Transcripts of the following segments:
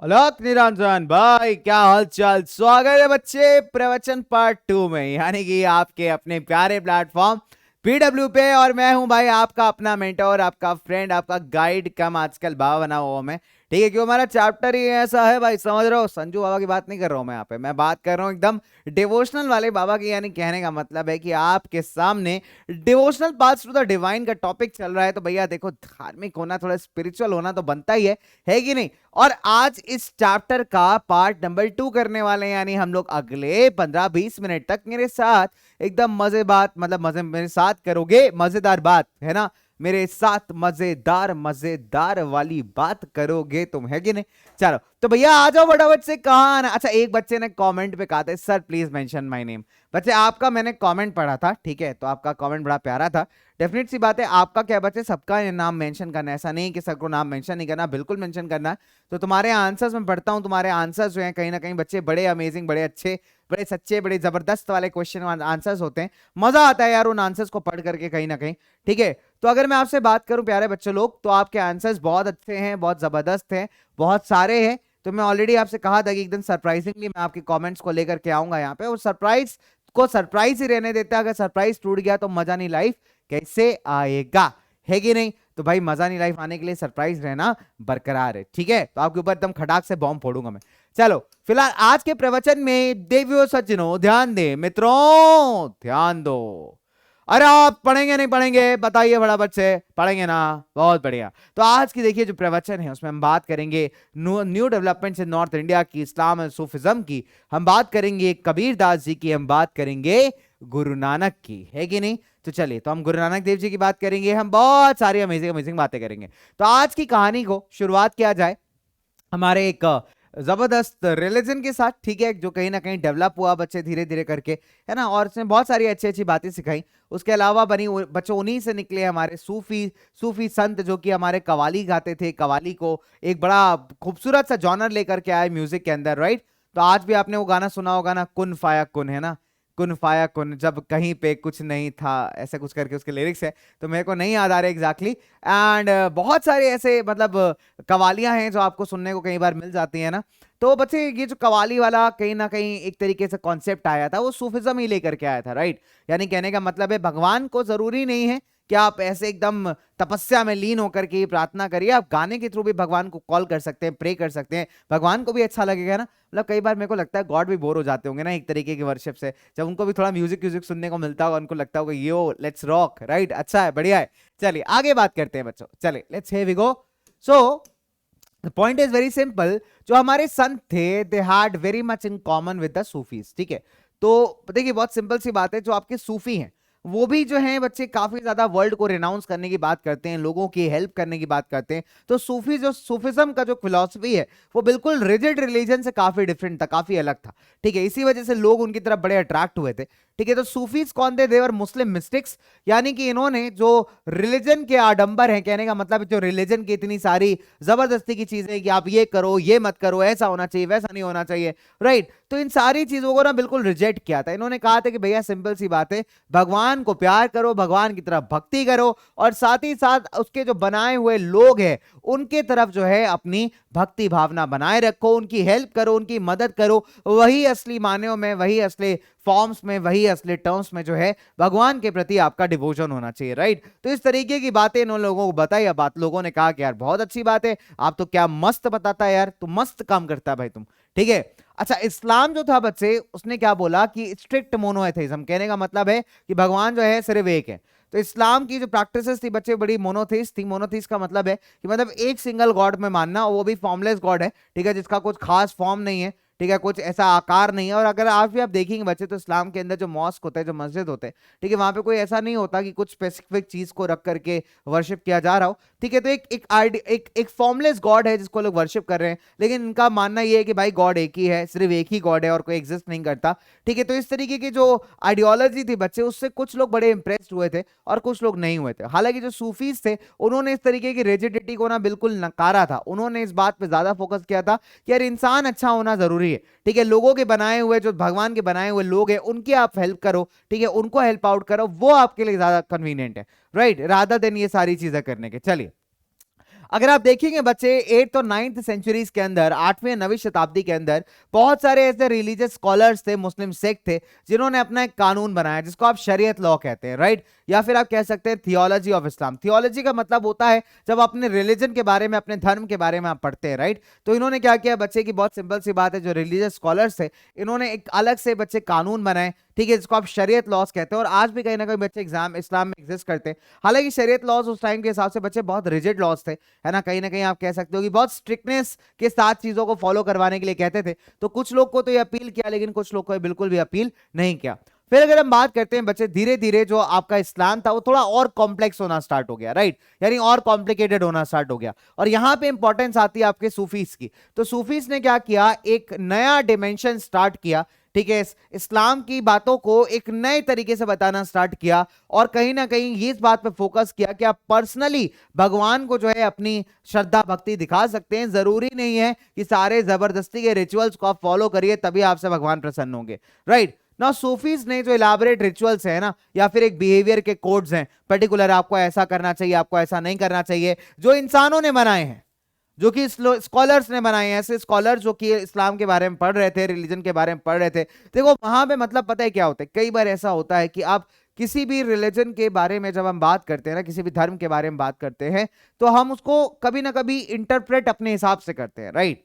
अलक निरंजन भाई, क्या हाल चाल। स्वागत है बच्चे प्रवचन पार्ट 2 में, यानी कि आपके अपने प्यारे प्लेटफॉर्म पीडब्ल्यू पे। और मैं हूं भाई आपका अपना मेंटर, आपका फ्रेंड, आपका गाइड कम आजकल बाबा बना हुआ मैं। ठीक है, क्यों हमारा चैप्टर ही ऐसा है भाई, समझ रहे हो। संजू बाबा की बात नहीं कर रहा हूं मैं यहाँ पे, मैं बात कर रहा हूँ एकदम डिवोशनल वाले बाबा की। यानी कहने का मतलब है कि आपके सामने devotional paths to the divine का टॉपिक चल रहा है। तो भैया देखो, धार्मिक होना, थोड़ा स्पिरिचुअल होना तो बनता ही है कि नहीं। और आज इस चैप्टर का पार्ट नंबर 2 करने वाले हैं, यानी हम लोग अगले 15-20 मिनट तक मेरे साथ एकदम मजे बात, मतलब मजे मेरे साथ करोगे, मजेदार बात है ना। मेरे साथ मजेदार मजेदार वाली बात करोगे तुम, है कि नहीं। चलो तो भैया आ जाओ फटाफट से। कहां आना। अच्छा, एक बच्चे ने कमेंट पे कहा था, sir please mention my name. बच्चे आपका मैंने कमेंट पढ़ा था, ठीक है, तो आपका कमेंट बड़ा प्यारा था। डेफिनेट सी बात है, आपका क्या बच्चे, सबका नाम मेंशन करना है। ऐसा नहीं कि सबको नाम मेंशन नहीं करना, बिल्कुल मेंशन करना है। तो तुम्हारे आंसर्स में पढ़ता हूं, तुम्हारे आंसर्स जो हैं कहीं ना कहीं बच्चे बड़े अमेजिंग, बड़े अच्छे, बड़े सच्चे, बड़े जबरदस्त वाले क्वेश्चन आंसर्स होते हैं। मजा आता है यार उन आंसर्स को पढ़ करके कहीं ना कहीं। ठीक है, तो अगर मैं आपसे बात करूं प्यारे बच्चे लोग, तो आपके आंसर्स बहुत अच्छे हैं, बहुत जबरदस्त हैं, बहुत सारे हैं। तो मैं ऑलरेडी आपसे कहा था कि एकदम सरप्राइजिंगली मैं आपके कमेंट्स को लेकर के आऊंगा यहाँ पे, और सरप्राइज को सरप्राइज ही रहने देता है। अगर सरप्राइज टूट गया तो मजा नहीं लाइफ कैसे आएगा, है कि नहीं। तो भाई मजा नहीं लाइफ आने के लिए सरप्राइज रहना बरकरार है, ठीक है। तो आपके ऊपर एकदम खटाक से बॉम्ब फोड़ूंगा मैं। चलो फिलहाल आज के प्रवचन में देवियों सज्जनों ध्यान दे, मित्रों ध्यान दो। अरे आप पढ़ेंगे नहीं पढ़ेंगे बताइए फटाफट से, पढ़ेंगे ना, बहुत बढ़िया। तो आज की देखिए जो प्रवचन है उसमें हम बात करेंगे new developments in north India की, इस्लाम और सूफिज्म की। हम बात करेंगे कबीर दास जी की, हम बात करेंगे गुरु नानक की, है कि नहीं। तो चलिए, तो हम गुरु नानक देव जी की बात करेंगे, हम बहुत सारी अमेजिंग अमेजिंग बातें करेंगे। तो आज की कहानी को शुरुआत किया जाए हमारे एक जबरदस्त रिलीजन के साथ, ठीक है, जो कहीं ना कहीं डेवलप हुआ बच्चे धीरे धीरे करके, है ना। और इसने बहुत सारी अच्छी अच्छी बातें सिखाई। उसके अलावा बच्चों उन्हीं से निकले हमारे सूफी सूफी संत, जो कि हमारे कवाली गाते थे, कवाली को एक बड़ा खूबसूरत सा जॉनर लेकर के आए म्यूजिक के अंदर, राइट। तो आज भी आपने वो गाना सुना होगा ना, कुन फाया कुन, है ना। कुन फाया कुन, जब कहीं पे कुछ नहीं था, ऐसे कुछ करके उसके लिरिक्स है। तो मेरे को नहीं याद आ रहे एग्जैक्टली। एंड बहुत सारे ऐसे मतलब कवालियां हैं जो आपको सुनने को कई बार मिल जाती है ना। तो बच्चे ये जो कवाली वाला कहीं ना कहीं एक तरीके से कॉन्सेप्ट आया था, वो सूफिज्म ही लेकर के आया था, राइट। यानी कहने का मतलब है भगवान को जरूरी नहीं है कि आप ऐसे एकदम तपस्या में लीन होकर के प्रार्थना करिए, आप गाने के थ्रू भी भगवान को कॉल कर सकते हैं, प्रे कर सकते हैं, भगवान को भी अच्छा लगेगा ना। मतलब कई बार मेरे को लगता है गॉड भी बोर हो जाते होंगे ना एक तरीके की वर्शिप से, जब उनको भी थोड़ा म्यूजिक म्यूजिक सुनने को मिलता होगा, उनको लगता होगा यो लेट्स रॉक, राइट, अच्छा है, बढ़िया है। चलिए आगे बात करते हैं बच्चों, चलिए let's here we go. So the point is very simple. जो हमारे संत थे, they had very much in common with the Sufis, ठीक है। तो देखिए बहुत सिंपल सी बात है, जो आपके सूफी हैं वो भी जो हैं बच्चे काफी ज्यादा वर्ल्ड को रिनाउंस करने की बात करते हैं, लोगों की हेल्प करने की बात करते हैं। तो सूफी जो सूफिज्म का जो फिलॉसफी है वो बिल्कुल रिजिड रिलीजन से काफी डिफरेंट था, काफी अलग था, ठीक है। इसी वजह से लोग उनकी तरफ बड़े अट्रैक्ट हुए थे, ठीक है। तो सूफीज कौन थे? देवर मुस्लिम मिस्टिक्स, यानी कि इन्होंने जो रिलीजन के आडंबर हैं, कहने का मतलब जो रिलीजन की इतनी सारी जबरदस्ती की चीजें कि आप ये करो ये मत करो, ऐसा होना चाहिए वैसा नहीं होना चाहिए, राइट। तो इन सारी चीजों को ना बिल्कुल रिजेक्ट किया था। इन्होंने कहा था कि भैया सिंपल सी बात है, भगवान को प्यार करो, भगवान की तरफ भक्ति करो, और साथ ही साथ उसके जो बनाए हुए लोग हैं उनके तरफ जो है अपनी भक्ति भावना बनाए रखो, उनकी हेल्प करो, उनकी मदद करो। वही असली मायनों में, वही असली फॉर्म्स में, वही असली टर्म्स में जो है भगवान के प्रति आपका डिवोशन होना चाहिए, राइट। तो इस तरीके की बातें इन लोगों को बताई। अब बात लोगों ने कहा कि यार बहुत अच्छी बात है, आप तो क्या मस्त बताता है यार, तू मस्त काम करता है भाई तुम, ठीक है। अच्छा, इस्लाम जो था बच्चे, उसने क्या बोला कि स्ट्रिक्ट मोनोएथेइज्म, कहने का मतलब है कि भगवान जो है सिर्फ एक है। तो इस्लाम की जो प्रैक्टिसेस थी बच्चे बड़ी मोनोथीस्ट थी। मोनोथीस्ट का मतलब है कि मतलब एक सिंगल गॉड में मानना, वो भी फॉर्मलेस गॉड है, ठीक है, जिसका कुछ खास फॉर्म नहीं है, ठीक है, कुछ ऐसा आकार नहीं है। और अगर आप भी आप देखेंगे बच्चे, तो इस्लाम के अंदर जो मॉस्क होते हैं, जो मस्जिद होते हैं, ठीक है, वहां पे कोई ऐसा नहीं होता कि कुछ स्पेसिफिक चीज को रख करके वर्शिप किया जा रहा हो, ठीक है। तो एक फॉर्मलेस गॉड है जिसको लोग वर्शिप कर रहे हैं, लेकिन इनका मानना यह है कि भाई गॉड एक ही है, सिर्फ एक ही गॉड है और कोई एग्जिस्ट नहीं करता, ठीक है। तो इस तरीके की जो आइडियोलॉजी थी बच्चे, उससे कुछ लोग बड़े इंप्रेस्ड हुए थे और कुछ लोग नहीं हुए थे। हालांकि जो सूफीज थे उन्होंने इस तरीके की रिजिडिटी को ना बिल्कुल नकारा था। उन्होंने इस बात पे ज्यादा फोकस किया था कि यार इंसान अच्छा होना जरूरी है, ठीक है। लोगों के बनाए हुए, जो भगवान के बनाए हुए लोग हैं, उनकी आप हेल्प करो, ठीक है, उनको हेल्प आउट करो, वो आपके लिए ज्यादा कन्वीनियंट है, राइट, रादर देन ये सारी चीजें करने के। चलिए अगर आप देखेंगे बच्चे 8th और 9th सेंचुरीज के अंदर, 8वीं 9वीं शताब्दी के अंदर बहुत सारे ऐसे रिलीजियस स्कॉलर्स थे, मुस्लिम सेक्ट थे, जिन्होंने अपना एक कानून बनाया जिसको आप शरीयत लॉ कहते हैं, राइट, या फिर आप कह सकते हैं थियोलॉजी ऑफ इस्लाम। थियोलॉजी का मतलब होता है जब अपने रिलीजन के बारे में, अपने धर्म के बारे में आप पढ़ते हैं, राइट। तो इन्होंने क्या किया बच्चे की, बहुत सिंपल सी बात है, जो रिलीजियस स्कॉलर्स थे इन्होंने एक अलग से बच्चे कानून बनाए, ठीक है, जिसको आप शरीयत लॉज कहते हैं। और आज भी कहीं ना कहीं बच्चे एग्जाम इस्लाम में एग्जिस्ट करते हैं। हालांकि शरीयत लॉज उस टाइम के हिसाब से बच्चे बहुत रिजिड लॉज थे, है ना कहीं आप कह सकते हो कि बहुत स्ट्रिक्टनेस के साथ चीजों को फॉलो करवाने के लिए कहते थे। तो कुछ लोग को तो ये अपील किया, लेकिन कुछ लोग को बिल्कुल भी अपील नहीं किया। फिर अगर हम बात करते हैं बच्चे, धीरे धीरे जो आपका इस्लाम था वो थोड़ा और कॉम्प्लेक्स होना स्टार्ट हो गया, राइट, यानी और कॉम्प्लिकेटेड होना स्टार्ट हो गया। और यहां पे इंपॉर्टेंस आती है आपके सूफीज की। तो सूफीज ने क्या किया, एक नया डिमेंशन स्टार्ट किया, ठीक है, इस्लाम की बातों को एक नए तरीके से बताना स्टार्ट किया। और कहीं ना कहीं ये इस बात पे फोकस किया कि आप पर्सनली भगवान को जो है अपनी श्रद्धा भक्ति दिखा सकते हैं। जरूरी नहीं है कि सारे जबरदस्ती के रिचुअल्स को आप फॉलो करिए तभी आपसे भगवान प्रसन्न होंगे, राइट। ना सूफीज ने जो इलाबोरेट रिचुअल्स है ना, या फिर एक बिहेवियर के कोड्स हैं पर्टिकुलर, आपको ऐसा करना चाहिए, आपको ऐसा नहीं करना चाहिए, जो इंसानों ने बनाए हैं, जो कि स्कॉलर्स ने बनाए हैं, ऐसे स्कॉलर्स जो कि इस्लाम के बारे में पढ़ रहे थे, रिलीजन के बारे में पढ़ रहे थे। देखो वहां पे मतलब पता है क्या होता है, कई बार ऐसा होता है कि आप किसी भी रिलीजन के बारे में जब हम बात करते हैं ना, किसी भी धर्म के बारे में बात करते हैं, तो हम उसको कभी ना कभी इंटरप्रेट अपने हिसाब से करते हैं, राइट।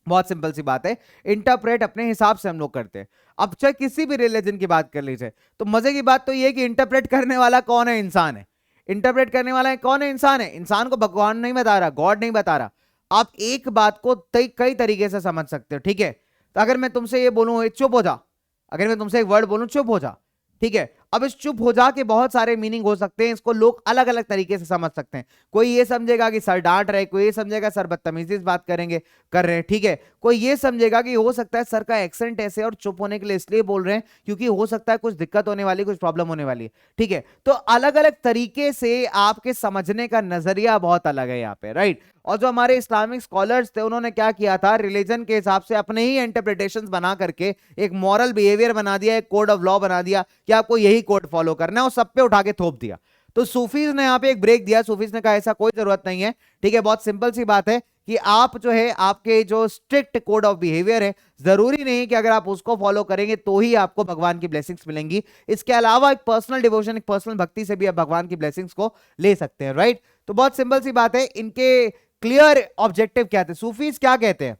बहुत सिंपल सी बात है, इंटरप्रेट अपने हिसाब से हम लोग करते हैं। अब चाहे किसी भी रिलीजन की बात कर लीजिए, तो मजे की बात तो ये है कि इंटरप्रेट करने वाला कौन है, इंसान है। इंटरप्रेट करने वाला है कौन है, इंसान है। इंसान को भगवान नहीं बता रहा, गॉड नहीं बता रहा। आप एक बात को कई तरीके से समझ सकते हो, ठीक है। तो अगर मैं तुमसे ये बोलूं चुप हो जा, अगर मैं तुमसे एक वर्ड बोलूं चुप हो जा, ठीक है, अब इस चुप हो जा के बहुत सारे मीनिंग हो सकते हैं, इसको लोग अलग अलग तरीके से समझ सकते हैं। कोई ये समझेगा कि सर डांट रहे, कोई ये समझेगा सर बदतमीजी से बात कर रहे हैं, ठीक है। कोई ये समझेगा कि हो सकता है सर का एक्सेंट ऐसे और चुप होने के लिए इसलिए बोल रहे हैं क्योंकि हो सकता है कुछ दिक्कत होने वाली, कुछ प्रॉब्लम होने वाली है, ठीक है। तो अलग अलग तरीके से आपके समझने का नजरिया बहुत अलग है यहाँ पे, राइट। और जो हमारे इस्लामिक स्कॉलर्स थे उन्होंने क्या किया था, रिलीजन के हिसाब से अपने ही इंटरप्रिटेशंस बना करके एक मॉरल बिहेवियर बना दिया, एक कोड ऑफ लॉ बना दिया कि आपको यही कोड फॉलो करना है, और सब पे उठा के थोप दिया। तो सूफीज ने यहाँ पे एक ब्रेक दिया। सूफीज ने कहा ऐसा कोई जरूरत नहीं है, ठीक है, बहुत सिंपल सी बात है कि आप जो है आपके जो स्ट्रिक्ट कोड ऑफ बिहेवियर है, जरूरी नहीं है कि अगर आप उसको फॉलो करेंगे तो ही आपको भगवान की ब्लेसिंग्स मिलेंगी। इसके अलावा एक पर्सनल डिवोशन, एक पर्सनल भक्ति से भी आप भगवान की ब्लेसिंग्स को ले सकते हैं, राइट। तो बहुत सिंपल सी बात है, इनके क्लियर ऑब्जेक्टिव क्या थे। सूफीज क्या कहते हैं,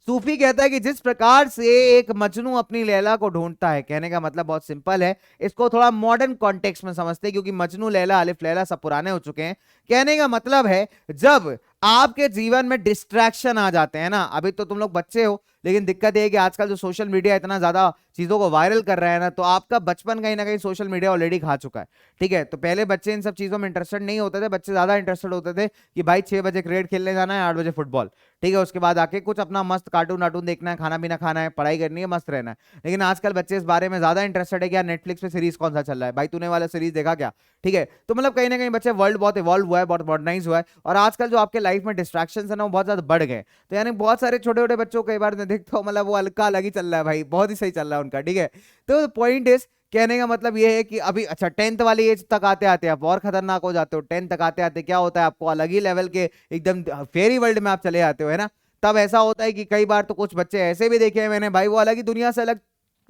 सूफी कहता है कि जिस प्रकार से एक मजनू अपनी लैला को ढूंढता है, कहने का मतलब बहुत सिंपल है, इसको थोड़ा मॉडर्न कॉन्टेक्स्ट में समझते हैं क्योंकि मजनू, लैला, अलिफ लैला सब पुराने हो चुके हैं। कहने का मतलब है जब आपके जीवन में डिस्ट्रैक्शन आ जाते हैं ना, अभी तो तुम लोग बच्चे हो, लेकिन दिक्कत यह है कि आजकल जो सोशल मीडिया इतना ज्यादा चीजों को वायरल कर रहा है ना, तो आपका बचपन कहीं ना कहीं सोशल मीडिया ऑलरेडी खा चुका है, ठीक है। तो पहले बच्चे इन सब चीजों में इंटरेस्टेड नहीं होते थे, बच्चे ज्यादा इंटरेस्टेड होते थे कि भाई 6 बजे क्रिकेट खेलने जाना है, 8 बजे फुटबॉल, ठीक है, उसके बाद आके कुछ अपना मस्त कार्टून वार्टून देखना है, खाना पीना खाना है, पढ़ाई करनी है, मस्त रहना है। लेकिन आजकल बच्चे इस बारे में ज्यादा इंटरेस्टेड है कि यार नेटफ्लिक्स पे सीरीज कौन सा चल रहा है, भाई तूने वाला सीरीज देखा क्या, ठीक है। तो मतलब कहीं ना कहीं बच्चे, वर्ल्ड बहुत इवॉल्व हुआ है, बहुत मॉडर्नाइज हुआ है, और आजकल जो आपके लाइफ में डिस्ट्रैक्शंस है ना वो बहुत ज्यादा बढ़ गए। तो यानी बहुत सारे छोटे छोटे बच्चों को कई बार मैं देखता हूँ, मतलब वो हल्का अलग ही चल रहा है भाई, बहुत ही सही चल रहा है उनका, ठीक है। तो पॉइंट इज, कहने का मतलब ये है कि अभी अच्छा 10th वाली एज तक आते आते आप और खतरनाक हो जाते हो। 10th तक आते आते क्या होता है, आपको अलग ही लेवल के एकदम फेरी वर्ल्ड में आप चले जाते हो, है ना। तब ऐसा होता है कि कई बार तो कुछ बच्चे ऐसे भी देखे हैं मैंने भाई, वो अलग ही दुनिया से अलग,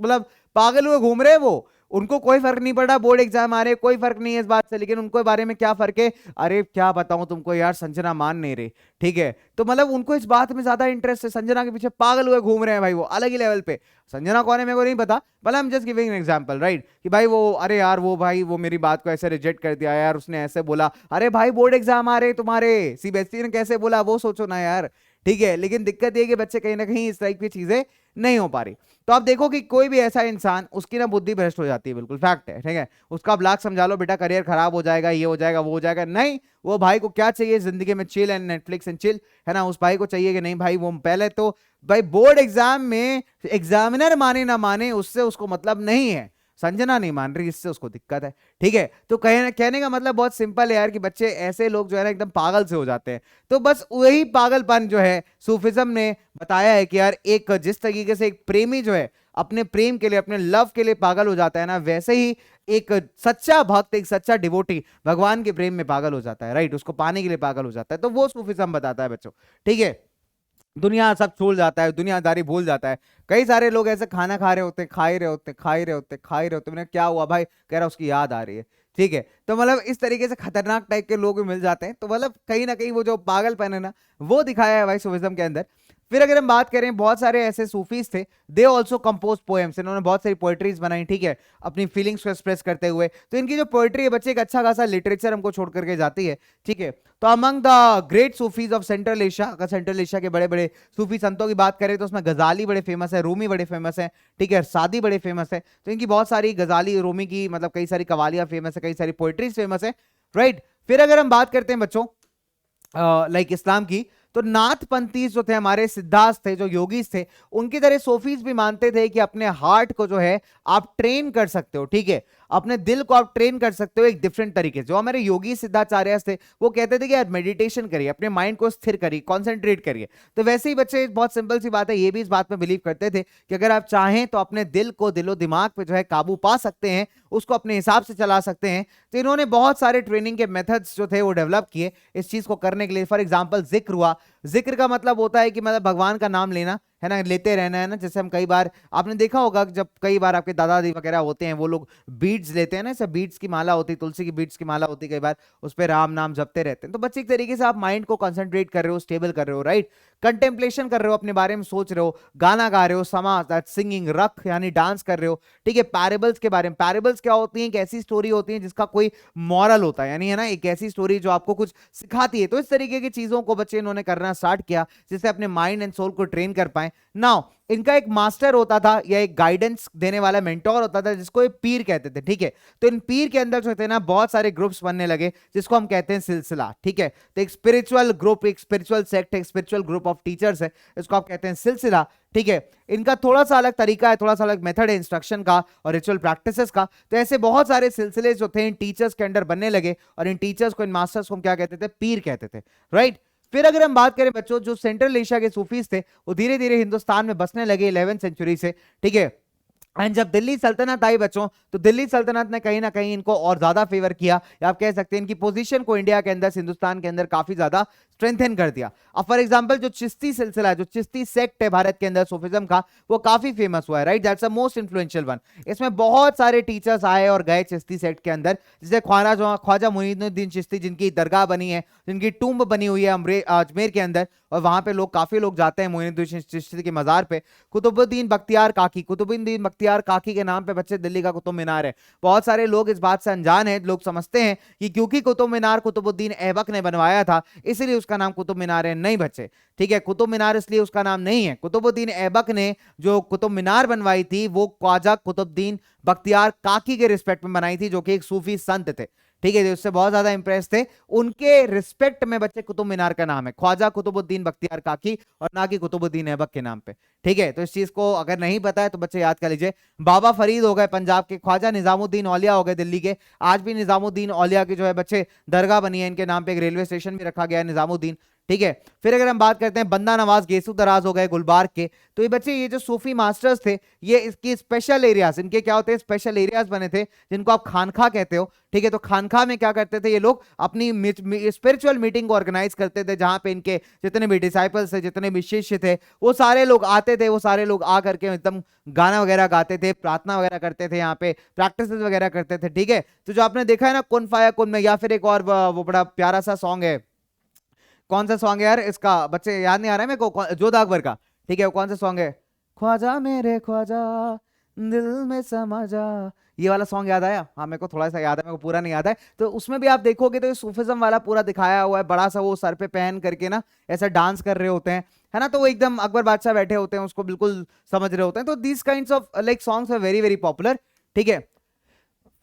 मतलब पागल हुए घूम रहे हैं वो, उनको कोई फर्क नहीं पड़ रहा, बोर्ड एग्जाम आ रहे, कोई फर्क नहीं है इस बात से, लेकिन उनको बारे में क्या फर्क है, अरे क्या बताऊं तुमको यार, संजना मान नहीं रही, ठीक है। तो मतलब उनको इस बात में ज्यादा इंटरेस्ट है, संजना के पीछे पागल हुए घूम रहे हैं भाई, वो अलग ही लेवल पे। संजना कौन है मेरे को नहीं पता, मतलब I am just giving an example, right, कि भाई वो, अरे यार वो भाई वो मेरी बात को ऐसे रिजेक्ट कर दिया यार, उसने ऐसे बोला, अरे भाई बोर्ड एग्जाम आ रहे तुम्हारे, सीबीएसई ने कैसे बोला वो सोचो ना यार, ठीक है। लेकिन दिक्कत ये कि बच्चे कहीं ना कहीं इस टाइप की चीजें नहीं हो पा रही। तो आप देखो कि कोई भी ऐसा इंसान, उसकी ना बुद्धि भ्रष्ट हो जाती है, बिल्कुल फैक्ट है, ठीक है। उसका आप लाख समझा लो बेटा करियर खराब हो जाएगा, ये हो जाएगा, वो हो जाएगा, नहीं, वो भाई को क्या चाहिए जिंदगी में, chill and Netflix and chill, है ना। उस भाई को चाहिए कि नहीं भाई, वो पहले तो भाई बोर्ड एग्जाम में एग्जामिनर माने ना माने उससे उसको मतलब नहीं है, संजना नहीं मान रही, इससे उसको दिक्कत है। ठीक है, तो कहने का मतलब बहुत सिंपल है यार कि बच्चे ऐसे लोग जो है ना एकदम पागल से हो जाते हैं। तो बस वही पागलपन जो है सूफिज्म ने बताया है कि यार एक जिस तरीके से एक प्रेमी जो है अपने प्रेम के लिए, अपने लव के लिए पागल हो जाता है ना, वैसे ही एक सच्चा भक्त, एक सच्चा डिवोटी भगवान के प्रेम में पागल हो जाता है, राइट, उसको पाने के लिए पागल हो जाता है। तो वो सूफिज्म बताता है बच्चों। ठीक है, दुनिया सब छोड़ जाता है, दुनियादारी भूल जाता है। कई सारे लोग ऐसे खाना खा रहे होते, खा ही रहे होते, खा ही रहे होते, खा ही रहे होते, मैंने क्या हुआ भाई, कह रहा उसकी याद आ रही है। ठीक है, तो मतलब इस तरीके से खतरनाक टाइप के लोग भी मिल जाते हैं। तो मतलब कहीं ना कहीं वो जो पागलपन है ना, वो दिखाया है भाई सूफिज्म के अंदर। फिर अगर हम बात करें, बहुत सारे ऐसे सूफीज थे, दे ऑल्सो कंपोज पोएम्स, इन्होंने बहुत सारी पोएट्रीज बनाई। ठीक है, अपनी फीलिंग्स को एक्सप्रेस करते हुए। तो इनकी जो पोएट्री है बच्चे, एक अच्छा खासा लिटरेचर हमको छोड़ करके जाती है। ठीक है, तो among the great Sufis of central Asia, अगर सेंट्रल एशिया के बड़े बड़े सूफी संतों की बात करें तो उसमें गजाली बड़े फेमस है, रूमी बड़े फेमस है। ठीक है, सादी बड़े फेमस है। तो इनकी बहुत सारी गजाली, रूमी की मतलब कई सारी कवालियां फेमस है, कई सारी पोएट्रीज फेमस है, राइट। फिर अगर हम बात करते हैं बच्चों लाइक इस्लाम की, तो नाथपंथी जो थे, हमारे सिद्धार्थ थे, जो योगीज थे, उनकी तरह सोफीज भी मानते थे कि अपने हार्ट को जो है आप ट्रेन कर सकते हो। ठीक है, अपने दिल को आप ट्रेन कर सकते हो एक डिफरेंट तरीके से। जो हमारे योगी सिद्धाचार्य थे वो कहते थे कि यार मेडिटेशन करिए, अपने माइंड को स्थिर करिए, कॉन्सेंट्रेट करिए। तो वैसे ही बच्चे, बहुत सिंपल सी बात है, ये भी इस बात में बिलीव करते थे कि अगर आप चाहें तो अपने दिल को, दिलो दिमाग पे जो है काबू पा सकते हैं, उसको अपने हिसाब से चला सकते हैं। तो इन्होंने बहुत सारे ट्रेनिंग के मेथड्स जो थे वो डेवलप किए इस चीज को करने के लिए। फॉर एग्जाम्पल जिक्र हुआ, जिक्र का मतलब होता है कि मतलब भगवान का नाम लेना है ना, लेते रहना है ना। जैसे हम कई बार आपने देखा होगा कि जब कई बार आपके दादा दादी वगैरह होते हैं, वो लोग बीड्स लेते हैं ना, जैसे बीड्स की माला होती है, तुलसी की बीड्स की माला होती है, कई बार उस पर राम नाम जपते रहते हैं। तो बच्चे एक तरीके से आप माइंड को कंसंट्रेट कर रहे हो, स्टेबल कर रहे हो, राइट, कंटेम्पलेशन कर रहे हो, अपने बारे में सोच रहे हो, गाना गा रहे हो, समा दैट सिंगिंग, रख यानी डांस कर रहे हो। ठीक है, पैरेबल्स के बारे में, पैरेबल्स क्या होती है, एक ऐसी स्टोरी होती है जिसका कोई मॉरल होता है, यानी है ना, एक ऐसी स्टोरी जो आपको कुछ सिखाती है। तो इस तरीके की चीजों को बच्चे इन्होंने करना स्टार्ट किया जिससे अपने माइंड एंड सोल को ट्रेन कर पाए। नाउ इनका एक मास्टर होता था या एक गाइडेंस देने वाला मेंटोर होता था जिसको ये पीर कहते थे। ठीक है, तो इन पीर के अंदर जो थे ना बहुत सारे ग्रुप्स बनने लगे जिसको हम कहते हैं सिलसिला। ठीक है, तो एक स्पिरिचुअल ग्रुप, एक स्पिरिचुअल सेक्ट, एक स्पिरिचुअल ग्रुप ऑफ टीचर्स है, इसको आप कहते हैं सिलसिला। ठीक है, इनका थोड़ा सा अलग तरीका है, थोड़ा सा अलग मेथड है इंस्ट्रक्शन का और रिचुअल प्रैक्टिसेस का। तो ऐसे बहुत सारे सिलसिले जो थे इन टीचर्स के अंडर बनने लगे और इन टीचर्स को, इन मास्टर्स को हम क्या कहते थे, पीर कहते थे, राइट। फिर अगर हम बात करें बच्चों, जो सेंट्रल एशिया के सूफीज थे वो धीरे धीरे हिंदुस्तान में बसने लगे 11वीं सेंचुरी से। ठीक है, एंड जब दिल्ली सल्तनत आई बच्चों, तो दिल्ली सल्तनत ने कहीं ना कहीं इनको और ज्यादा फेवर किया, या आप कह सकते हैं इनकी पोजीशन को इंडिया के अंदर, हिंदुस्तान के अंदर काफी ज्यादा स्ट्रेंथन कर दिया। अब फॉर एग्जांपल जो चिश्ती सिलसिला है, जो चिश्ती सेक्ट है भारत के अंदर सूफिज्म का, वो काफी फेमस हुआ है, right, that's the most influential one. इसमें बहुत सारे टीचर्स आए और गए चिश्ती सेक्ट के अंदर, जैसे ख्वाजा मुइनुद्दीन चिश्ती, जिनकी दरगाह बनी है, जिनकी टूम्ब बनी हुई है अजमेर के अंदर, और वहां पे लोग, काफी लोग जाते हैं मुइनुद्दीन चिश्ती के मजार पे। कुतुबुद्दीन बख्तियार काकी, कुतुबुद्दीन बख्तियार काकी के नाम पे बच्चे दिल्ली का कुतुब मीनार है। बहुत सारे लोग इस बात से अनजान है, लोग समझते हैं कि क्योंकि कुतुब मीनार कुतुबुद्दीन ऐबक ने बनवाया था इसलिए उसका नाम कुतुब मीनार है। नहीं बच्चे, ठीक है, कुतुब मीनार इसलिए उसका नाम नहीं है। कुतुबुद्दीन ऐबक ने जो कुतुब मीनार बनवाई थी वो ख्वाजा कुतुबुद्दीन बख्तियार काकी के रिस्पेक्ट में बनाई थी, जो कि एक सूफी संत थे। ठीक है, जो उससे बहुत ज्यादा इंप्रेस थे, उनके रिस्पेक्ट में बच्चे कुतुब मीनार का नाम है ख्वाजा कुतुबुद्दीन बख्तियार काकी, और ना कि कुतुबुद्दीन ऐबक के नाम पे। ठीक है, तो इस चीज को अगर नहीं पता है तो बच्चे याद कर लीजिए। बाबा फरीद हो गए पंजाब के, ख्वाजा निजामुद्दीन औलिया हो गए दिल्ली के। आज भी निजामुद्दीन औलिया की जो है बच्चे दरगाह बनी है, इनके नाम पे एक रेलवे स्टेशन भी रखा गया है, निजामुद्दीन। ठीक है, फिर अगर हम बात करते हैं बंदा नवाज गेसू दराज हो गए गुलबार्ग के, तो ये बच्चे, ये जो सूफी मास्टर्स थे, ये इसकी स्पेशल एरियाज, इनके क्या होते हैं, स्पेशल एरियाज बने थे जिनको आप खानखा कहते हो। ठीक है, तो खानखा में क्या करते थे ये लोग, अपनी स्पिरिचुअल मीटिंग को ऑर्गेनाइज करते थे, जहां पे इनके जितने भी डिसाइपल्स थे, जितने भी शिष्य थे, वो सारे लोग आते थे, वो सारे लोग आ करके एकदम गाना वगैरह गाते थे, प्रार्थना वगैरह करते थे, यहाँ पे प्रैक्टिस वगैरह करते थे। ठीक है, तो जो आपने देखा है ना कुन फाया कुन में, या फिर एक और वो बड़ा प्यारा सा सॉन्ग है, कौन सा सॉन्ग है यार इसका, बच्चे याद नहीं आ रहा है मेरे को, जोधा अकबर का। ठीक है, वो कौन सा सॉन्ग है, ख्वाजा मेरे ख्वाजा दिल में समा जा, ये वाला सॉन्ग याद आया? हाँ, मेरे को थोड़ा सा याद है, मेरे को पूरा नहीं याद है। तो उसमें भी आप देखोगे तो ये सूफिज्म वाला पूरा दिखाया हुआ है, बड़ा सा वो सर पे पहन करके ना ऐसा डांस कर रहे होते हैं, है ना, तो वो एकदम अकबर बादशाह बैठे होते हैं, उसको बिल्कुल समझ रहे होते हैं। तो these kinds of like songs are very very popular. ठीक है,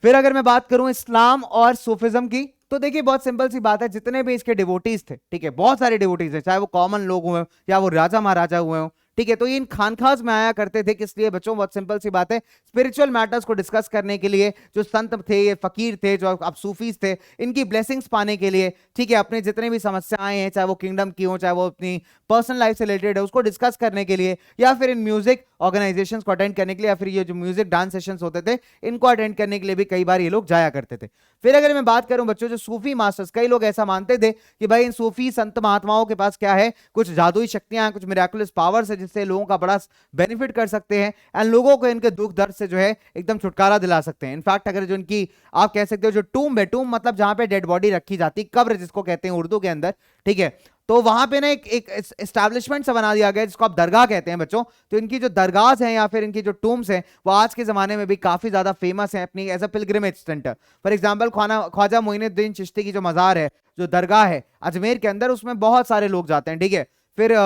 फिर अगर मैं बात करूं इस्लाम और सूफिज्म की, तो देखिए बहुत सिंपल सी बात है, जितने भी इसके डिवोटीज थे, ठीक है, बहुत सारे डिवोटीज थे, चाहे वो कॉमन लोग हुए या वो राजा महाराजा हुए हो, ठीक है। तो ये इन खानखास में आया करते थे, किस लिए बच्चों? बहुत सिंपल सी बात है, स्पिरिचुअल मैटर्स को डिस्कस करने के लिए। जो संत थे, ये फकीर थे, जो अब सूफीज थे, इनकी ब्लेसिंग्स पाने के लिए, ठीक है, अपने जितने भी समस्याएं हैं, चाहे वो किंगडम की हो, चाहे वो अपनी पर्सनल लाइफ से रिलेटेड है, उसको डिस्कस करने के लिए, या फिर इन म्यूजिक ऑर्गेनाइजेशंस को अटेंड करने के लिए, या फिर ये जो म्यूजिक डांस सेशंस होते थे, इनको अटेंड करने के लिए भी कई बार ये लोग जाया करते थे। फिर अगर मैं बात करूं बच्चों, जो सूफी मास्टर्स, कई लोग ऐसा मानते थे कि भाई इन सूफी संत महात्माओं के पास क्या है, कुछ जादुई शक्तियां, कुछ मिराकुलस पावर्स है, जिससे लोगों का बड़ा बेनिफिट कर सकते हैं एंड लोगों को इनके दुख दर्द से जो है एकदम छुटकारा दिला सकते हैं। इनफैक्ट अगर जो इनकी आप कह सकते हो जो टूम है, टूम मतलब जहां पे डेड बॉडी रखी जाती, कब्र जिसको कहते हैं उर्दू के अंदर, ठीक है, तो वहां पे ना एक एस्टैब्लिशमेंट सा बना दिया गया जिसको आप दरगाह कहते हैं बच्चों। तो इनकी जो दरगाह हैं या फिर इनकी जो टूम्स हैं, वो आज के जमाने में भी काफी ज्यादा फेमस है अपनी as a pilgrimage centre. For example Khwaja Moinuddin Chishti की जो मजार है, जो दरगाह है अजमेर के अंदर, उसमें बहुत सारे लोग जाते हैं, ठीक है। फिर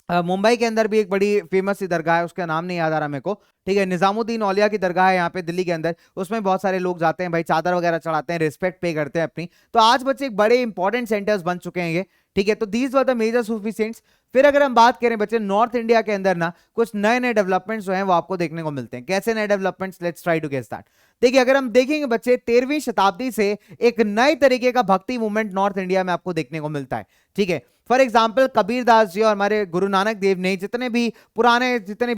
मुंबई के अंदर भी एक बड़ी फेमस सी दरगाह है, उसका नाम नहीं याद आ रहा मेरे को, ठीक है, निजामुद्दीन औलिया की दरगाह है यहाँ पे दिल्ली के अंदर, उसमें बहुत सारे लोग जाते हैं भाई, चादर वगैरह चढ़ाते हैं, रिस्पेक्ट पे करते हैं अपनी। तो आज बच्चे एक बड़े इंपॉर्टेंट सेंटर्स बन चुके हैं ये, ठीक है। तो these were the major Sufi saints. फिर अगर हम बात करें बच्चे नॉर्थ इंडिया के अंदर ना, कुछ नए नए डेवलपमेंट्स जो हैं वो आपको देखने को मिलते हैं। कैसे नए developments? Let's try to guess that. देखिए, अगर हम देखेंगे बच्चे, 13वीं शताब्दी से एक नए तरीके का भक्ति मूवमेंट नॉर्थ इंडिया में आपको देखने को मिलता है, ठीक है। फॉर एग्जाम्पल कबीर दास जी और हमारे गुरु नानक देव ने जितने भी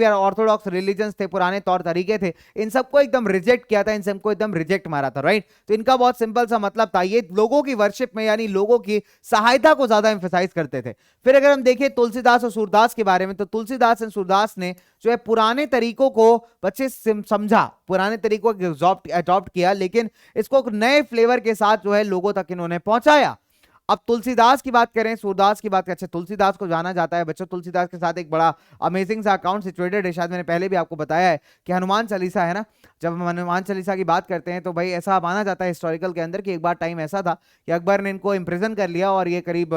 ऑर्थोडॉक्स रिलीजन थे, पुराने तौर तरीके थे, इन सबको एकदम रिजेक्ट किया था, इन सबको एकदम रिजेक्ट मारा था, राइट। तो इनका बहुत सिंपल सा मतलब था, ये लोगों की वर्शिप में यानी लोगों की सहायता को ज्यादा एम्फेसाइज करते थे। फिर अगर हम देखें तुलसीदास और सूरदास के बारे में, तो तुलसीदास एंड सूरदास ने जो है पुराने तरीकों को बच्चे समझा, पुराने तरीकों को अडॉप्ट किया, लेकिन इसको नए फ्लेवर के साथ जो है लोगों तक इन्होंने पहुंचाया। अब तुलसीदास की बात करें, सूरदास की बात करें, अच्छा तुलसीदास को जाना जाता है बच्चों, तुलसीदास के साथ एक बड़ा अमेजिंग सा अकाउंट सिचुएटेड है, शायद मैंने पहले भी आपको बताया है कि हनुमान चालीसा है ना, जब हम हनुमान चालीसा की बात करते हैं तो भाई ऐसा माना जाता है हिस्टोरिकल के अंदर कि एक बार टाइम ऐसा था कि अकबर ने इनको इम्प्रिजन कर लिया और ये करीब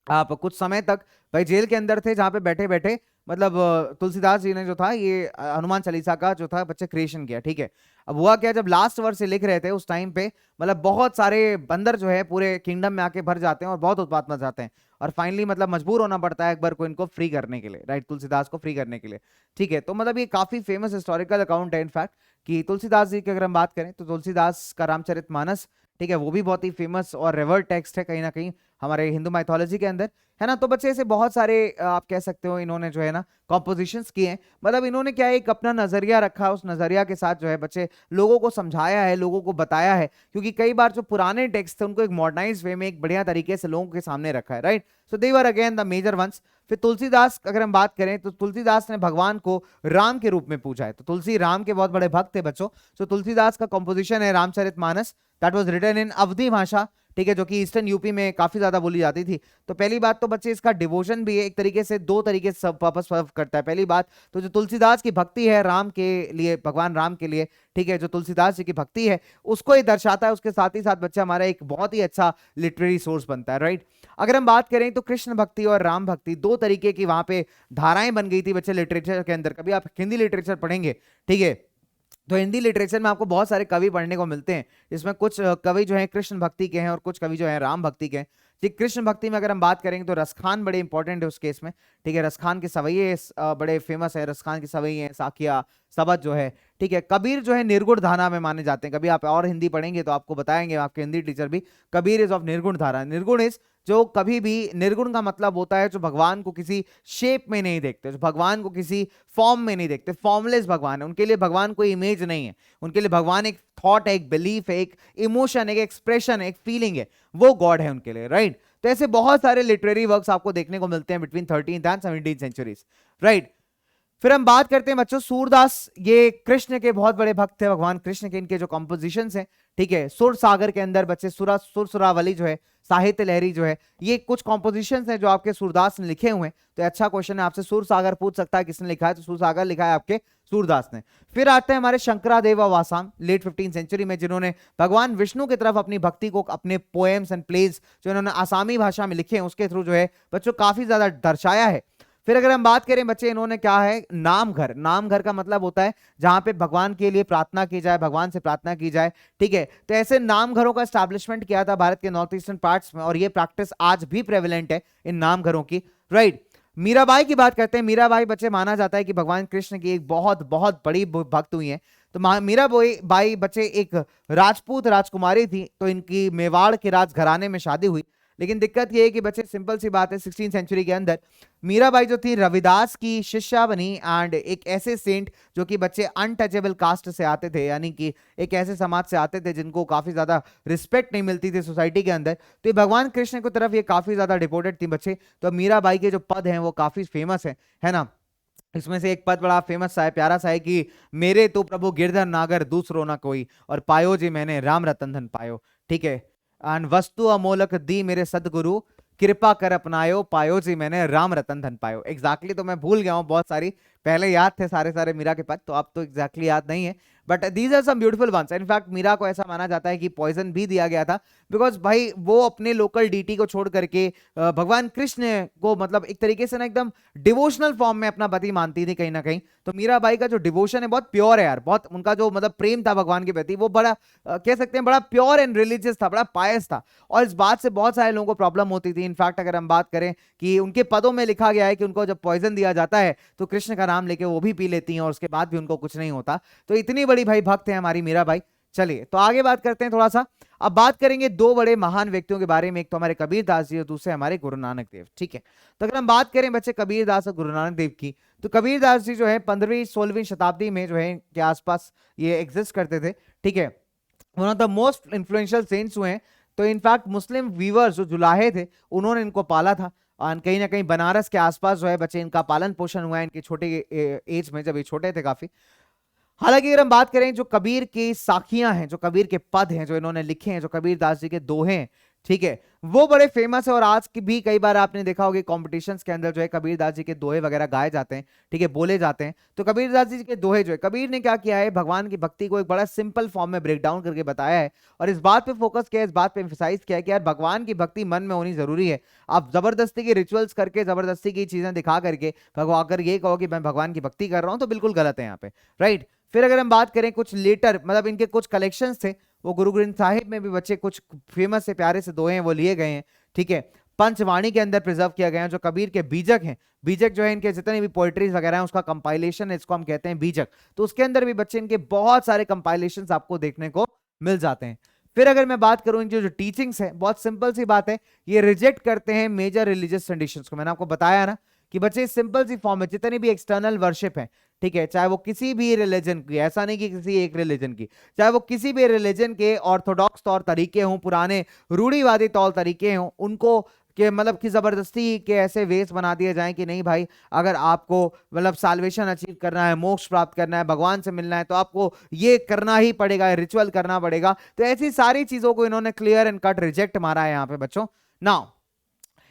आप कुछ समय तक भाई जेल के अंदर थे, जहां पे बैठे बैठे मतलब तुलसीदास जी ने जो था ये हनुमान चालीसा का जो था बच्चे क्रिएशन किया, ठीक है। अब हुआ क्या, जब लास्ट वर्ष से लिख रहे थे उस टाइम पे मतलब बहुत सारे बंदर जो है पूरे किंगडम में आके भर जाते हैं और बहुत उत्पात मच जाते हैं, और फाइनली मतलब मजबूर होना पड़ता है अकबर को इनको फ्री करने के लिए, राइट, तुलसीदास को फ्री करने के लिए, ठीक है। तो मतलब ये काफी फेमस हिस्टोरिकल अकाउंट है इनफैक्ट कि तुलसीदास जी की अगर हम बात करें तो तुलसीदास का रामचरितमानस, ठीक है, वो भी बहुत ही फेमस और रेवर्ड टेक्स्ट है कहीं ना कहीं हमारे हिंदू माइथोलॉजी के अंदर, है ना। तो बच्चे ऐसे बहुत सारे आप कह सकते हो इन्होंने जो है ना कॉम्पोजिशंस किए हैं, मतलब इन्होंने क्या है एक अपना नजरिया रखा, उस नजरिया के साथ जो है बच्चे लोगों को समझाया है, लोगों को बताया है, क्योंकि कई बार जो पुराने टेक्स्ट थे उनको एक मॉडर्नाइज वे में एक बढ़िया तरीके से लोगों के सामने रखा है, right. So they were again the major ones. फिर तुलसीदास अगर हम बात करें तो तुलसीदास ने भगवान को राम के रूप में पूछा है, तो तुलसी राम के बहुत बड़े भक्त थे बच्चों। सो तुलसीदास का कंपोजिशन है Ramcharitmanas, that was written in Awadhi भाषा, ठीक है, जो कि ईस्टर्न यूपी में काफी ज्यादा बोली जाती थी। तो पहली बात तो बच्चे इसका डिवोशन भी है, एक तरीके से दो तरीके से पर्पस सर्व करता है। पहली बात तो जो तुलसीदास की भक्ति है राम के लिए, भगवान राम के लिए, ठीक है, जो तुलसीदास जी की भक्ति है उसको ही दर्शाता है, उसके साथ ही साथ बच्चा हमारा एक बहुत ही अच्छा लिटरेरी सोर्स बनता है, राइट। अगर हम बात करें तो कृष्ण भक्ति और राम भक्ति दो तरीके की वहां पे धाराएं बन गई थी बच्चे लिटरेचर के अंदर। कभी आप हिंदी लिटरेचर पढ़ेंगे, ठीक है, तो हिंदी लिटरेचर में आपको बहुत सारे कवि पढ़ने को मिलते हैं, जिसमें कुछ कवि जो हैं कृष्ण भक्ति के हैं और कुछ कवि जो हैं राम भक्ति के हैं। ठीक, कृष्ण भक्ति में अगर हम बात करेंगे तो रसखान बड़े इंपॉर्टेंट है उस केस में, ठीक है, रसखान के सवैये बड़े फेमस है, रसखान के सवैये साकिया सबद जो है, ठीक है। कबीर जो है निर्गुण धारा में माने जाते हैं, कभी आप और हिंदी पढ़ेंगे तो आपको बताएंगे आपके हिंदी टीचर भी, कबीर इज ऑफ निर्गुण धारा। निर्गुण इज जो कभी भी, निर्गुण का मतलब होता है जो भगवान को किसी शेप में नहीं देखते, जो भगवान को किसी फॉर्म में नहीं देखते, फॉर्मलेस भगवान है उनके लिए, भगवान कोई इमेज नहीं है उनके लिए, भगवान एक थॉट है, एक बिलीफ है, एक इमोशन है, एक एक्सप्रेशन है, एक फीलिंग है, वो गॉड है उनके लिए, राइट। तो ऐसे बहुत सारे लिटरेरी वर्क्स आपको देखने को मिलते हैं between 13th and 17th centuries, right. फिर हम बात करते हैं बच्चों सूरदास, ये कृष्ण के बहुत बड़े भक्त थे, भगवान कृष्ण के, इनके जो कंपोजिशंस हैं, ठीक है, सुर सागर के अंदर बच्चे सुरसुरावली जो है, साहित्य लहरी जो है, ये कुछ कॉम्पोजिशंस हैं जो आपके सूरदास ने लिखे हुए हैं। तो अच्छा क्वेश्चन है आपसे, सुर सागर पूछ सकता है किसने लिखा है, तो सुर सागर लिखा है आपके सूरदास ने। फिर आते हैं हमारे शंकरादेव वासाम लेट 15th सेंचुरी में, जिन्होंने भगवान विष्णु की तरफ अपनी भक्ति को अपने पोएम्स एंड प्लेज जो इन्होंने आसामी भाषा में लिखे हैं उसके थ्रू जो है बच्चों काफी ज्यादा दर्शाया है। फिर अगर हम बात करें बच्चे, इन्होंने क्या है, नाम घर, नाम घर का मतलब होता है जहां पे भगवान के लिए प्रार्थना की जाए, भगवान से प्रार्थना की जाए, ठीक है। तो ऐसे नाम घरों का एस्टैब्लिशमेंट किया था भारत के नॉर्थ ईस्टर्न पार्ट्स में, और ये प्रैक्टिस आज भी प्रेवलेंट है इन नाम घरों की, राइट। मीराबाई की बात करते हैं। मीराबाई बच्चे माना जाता है कि भगवान कृष्ण की एक बहुत बहुत बड़ी भक्त हुई है। तो मीराबाई बाई बच्चे एक राजपूत राजकुमारी थी, तो इनकी मेवाड़ के राजघराने में शादी हुई। लेकिन दिक्कत ये है कि बच्चे सिंपल सी बात है, 16 सेंचुरी के अंदर मीराबाई जो थी रविदास की शिष्या बनी, एंड एक ऐसे सेंट जो कि बच्चे अनटचेबल कास्ट से आते थे, यानी कि एक ऐसे समाज से आते थे जिनको काफी ज्यादा रिस्पेक्ट नहीं मिलती थी सोसाइटी के अंदर। तो ये भगवान कृष्ण की तरफ ये काफी ज्यादा डिपोटेड थी बच्चे। तो मीराबाई के जो पद हैं वो काफी फेमस है ना। इसमें से एक पद बड़ा फेमस सा है, प्यारा सा है कि मेरे तो प्रभु गिरधर नागर दूसरो ना कोई, और पायो जी मैंने राम रतन धन पायो। ठीक है, एंड वस्तु अमोलक दी मेरे सदगुरु, कृपा कर अपनायो, पायो जी मैंने राम रतन धन पायो। एग्जैक्टली तो मैं भूल गया हूँ, बहुत सारी पहले याद थे सारे सारे मीरा के पद, तो अब तो एग्जैक्टली याद नहीं है, but these are some beautiful ones. In fact Meera को ऐसा माना जाता है कि पॉइजन भी दिया गया था, बिकॉज भाई वो अपने लोकल डीटी को छोड़ करके भगवान कृष्ण को मतलब एक तरीके से ना एकदम डिवोशनल फॉर्म में अपना पति मानती थी कहीं ना कहीं। तो मीराबाई का जो डिवोशन है बहुत प्योर है यार, बहुत उनका जो मतलब प्रेम था भगवान के प्रति वो बड़ा कह सकते हैं बड़ा प्योर एंड रिलीजियस था, बड़ा पायस था। और इस बात से बहुत सारे लोगों को प्रॉब्लम होती थी। इनफैक्ट अगर हम बात करें कि उनके पदों में लिखा गया है कि उनको जब पॉइजन दिया जाता है तो कृष्ण का नाम लेके वो भी पी लेती हैं और उसके बाद भी उनको कुछ नहीं होता। तो इतनी बड़ी भाई भक्त है हमारी मीराबाई। चलिए तो आगे बात करते हैं थोड़ा सा। अब बात करेंगे दो बड़े महान व्यक्तियों के बारे में, एक तो हमारे कबीर दास जी और दूसरे हमारे गुरु नानक देव। ठीक है, तो अगर हम बात करें बच्चे कबीर दास और गुरु नानक देव की, तो कबीर दास जी जो है 15वीं 16वीं शताब्दी में जो है के आसपास ये एग्जिस्ट करते थे। ठीक है, one of the most influential saints हुए हैं। तो इनफैक्ट मुस्लिम वीवर्स जो जुलाहे थे उन्होंने इनको पाला था, और कहीं ना कहीं बनारस के आसपास जो है बच्चे इनका पालन पोषण हुआ है इनके छोटे एज में, जब ये छोटे थे काफी। हालांकि अगर हम बात करें जो कबीर की साखियां हैं, जो कबीर के पद हैं जो इन्होंने लिखे हैं, जो कबीर दास जी के दोहे हैं, ठीक है, वो बड़े फेमस है। और आज की भी कई बार आपने देखा होगा कॉम्पिटिशन्स के अंदर जो है कबीर दास जी के दोहे वगैरह गाए जाते हैं, ठीक है, बोले जाते हैं। तो कबीर दास जी के दोहे जो है, कबीर ने क्या किया है, भगवान की भक्ति को एक बड़ा सिंपल फॉर्म में ब्रेक डाउन करके बताया है, और इस बात पे फोकस किया है, इस बात पे एम्फसाइज किया है कि यार भगवान की भक्ति मन में होनी जरूरी है। आप जबरदस्ती के रिचुअल्स करके, जबरदस्ती की चीजें दिखा करके भगवान अगर ये कहो कि मैं भगवान की भक्ति कर रहा हूं तो बिल्कुल गलत है यहाँ पे, राइट। फिर अगर हम बात करें कुछ लेटर मतलब इनके कुछ कलेक्शंस थे, वो गुरु ग्रंथ साहिब में भी बच्चे कुछ फेमस से प्यारे से दोहे हैं वो लिए गए हैं। ठीक है, पंचवाणी के अंदर प्रिजर्व किया गया है, जो कबीर के बीजक हैं, बीजक जो है इनके जितने भी पोएट्रीज वगैरह हैं उसका कंपाइलेशन है, इसको हम कहते हैं बीजक। तो उसके अंदर भी बच्चे इनके बहुत सारे कंपाइलेशंस आपको देखने को मिल जाते हैं। फिर अगर मैं बात करूं इनकी जो टीचिंग्स है, बहुत सिंपल सी बात है, ये रिजेक्ट करते हैं मेजर रिलीजियस ट्रेडिशंस को। मैंने आपको बताया ना कि बच्चे सिंपल सी फॉर्म में जितनी भी एक्सटर्नल वर्शिप है, ठीक है, चाहे वो किसी भी रिलीजन की, ऐसा नहीं कि किसी एक रिलीजन की, चाहे वो किसी भी रिलीजन के ऑर्थोडॉक्स तौर तरीके हों, पुराने रूढ़िवादी तौर तरीके हों, उनको कि मतलब कि जबरदस्ती के ऐसे वेस बना दिए जाएं कि नहीं भाई अगर आपको मतलब साल्वेशन अचीव करना है, मोक्ष प्राप्त करना है, भगवान से मिलना है, तो आपको ये करना ही पड़ेगा, रिचुअल करना पड़ेगा। तो ऐसी सारी चीजों को इन्होंने क्लियर एंड कट रिजेक्ट मारा है यहाँ पे बच्चों। नाउ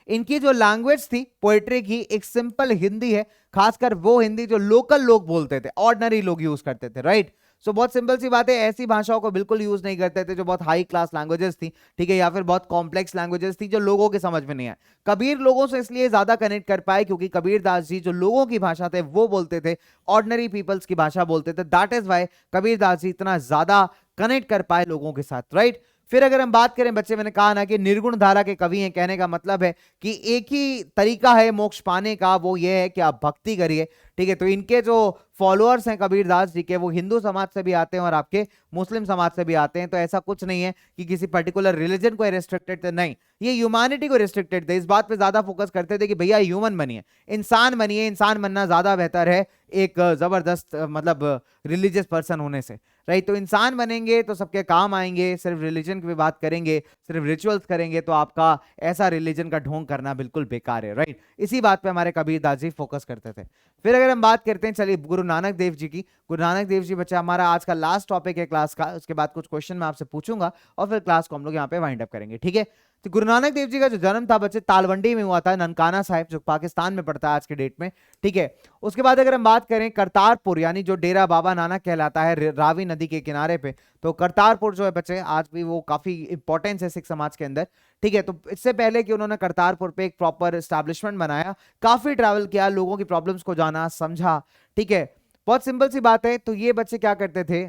इनकी जो लैंग्वेज थी पोएट्री की, एक सिंपल हिंदी है, खासकर वो हिंदी जो लोकल लोग बोलते थे, ऑर्डिनरी लोग यूज करते थे, राइट। सो बहुत सिंपल सी बात है, ऐसी भाषाओं को बिल्कुल यूज नहीं करते थे जो बहुत हाई क्लास लैंग्वेजेस थी, ठीक है, या फिर बहुत कॉम्प्लेक्स लैंग्वेजेस थी जो लोगों के समझ में नहीं आए। कबीर लोगों से इसलिए ज्यादा कनेक्ट कर पाए क्योंकि कबीर दास जी जो लोगों की भाषा थे वो बोलते थे, ऑर्डिनरी पीपल्स की भाषा बोलते थे। That is why Kabir Das ji इतना ज्यादा कनेक्ट कर पाए लोगों के साथ, राइट। फिर अगर हम बात करें बच्चे, मैंने कहा ना कि निर्गुण धारा के कवि हैं, कहने का मतलब है कि एक ही तरीका है मोक्ष पाने का, वो ये है कि आप भक्ति करिए, ठीक है। तो इनके जो फॉलोअर्स हैं कबीर दास जी के, वो हिंदू समाज से भी आते हैं और आपके मुस्लिम समाज से भी आते हैं। तो ऐसा कुछ नहीं है कि किसी पर्टिकुलर रिलीजन को रिस्ट्रिक्टेड थे, नहीं, ये ह्यूमैनिटी को रिस्ट्रिक्टेड थे। इस बात पे ज्यादा फोकस करते थे कि भैया ह्यूमन बनिए, इंसान बनिए, इंसान बनना ज्यादा बेहतर है एक जबरदस्त मतलब रिलीजियस पर्सन होने से, राइट। तो इंसान बनेंगे तो सबके काम आएंगे, सिर्फ रिलीजन की बात करेंगे, सिर्फ रिचुअल्स करेंगे तो आपका ऐसा रिलीजन का ढोंग करना बिल्कुल बेकार है, राइट। इसी बात पे हमारे कबीर दास जी फोकस करते थे। फिर अगर हम बात करते हैं चलिए गुरु नानक देव जी की, गुरु नानक देव जी बच्चा हमारा आज का लास्ट टॉपिक है क्लास का, उसके बाद कुछ क्वेश्चन मैं आपसे पूछूंगा और फिर क्लास को हम लोग यहाँ पे वाइंड अप करेंगे, ठीक है। तो गुरु नानक देव जी का जो जन्म था बच्चे तालवंडी में हुआ था, ननकाना साहिब जो पाकिस्तान में पड़ता है आज के डेट में, ठीक है। उसके बाद अगर हम बात करें करतारपुर, यानी जो डेरा बाबा नानक कहलाता है रावी नदी के किनारे पे, तो करतारपुर जो है बच्चे आज भी वो काफी इंपॉर्टेंस है सिख समाज के अंदर, ठीक है। तो इससे पहले कि उन्होंने करतारपुर पे एक प्रॉपर एस्टैब्लिशमेंट बनाया, काफी ट्रैवल किया, लोगों की प्रॉब्लम्स को जाना समझा, ठीक है। बहुत सिंपल सी बात है। तो ये बच्चे क्या करते थे,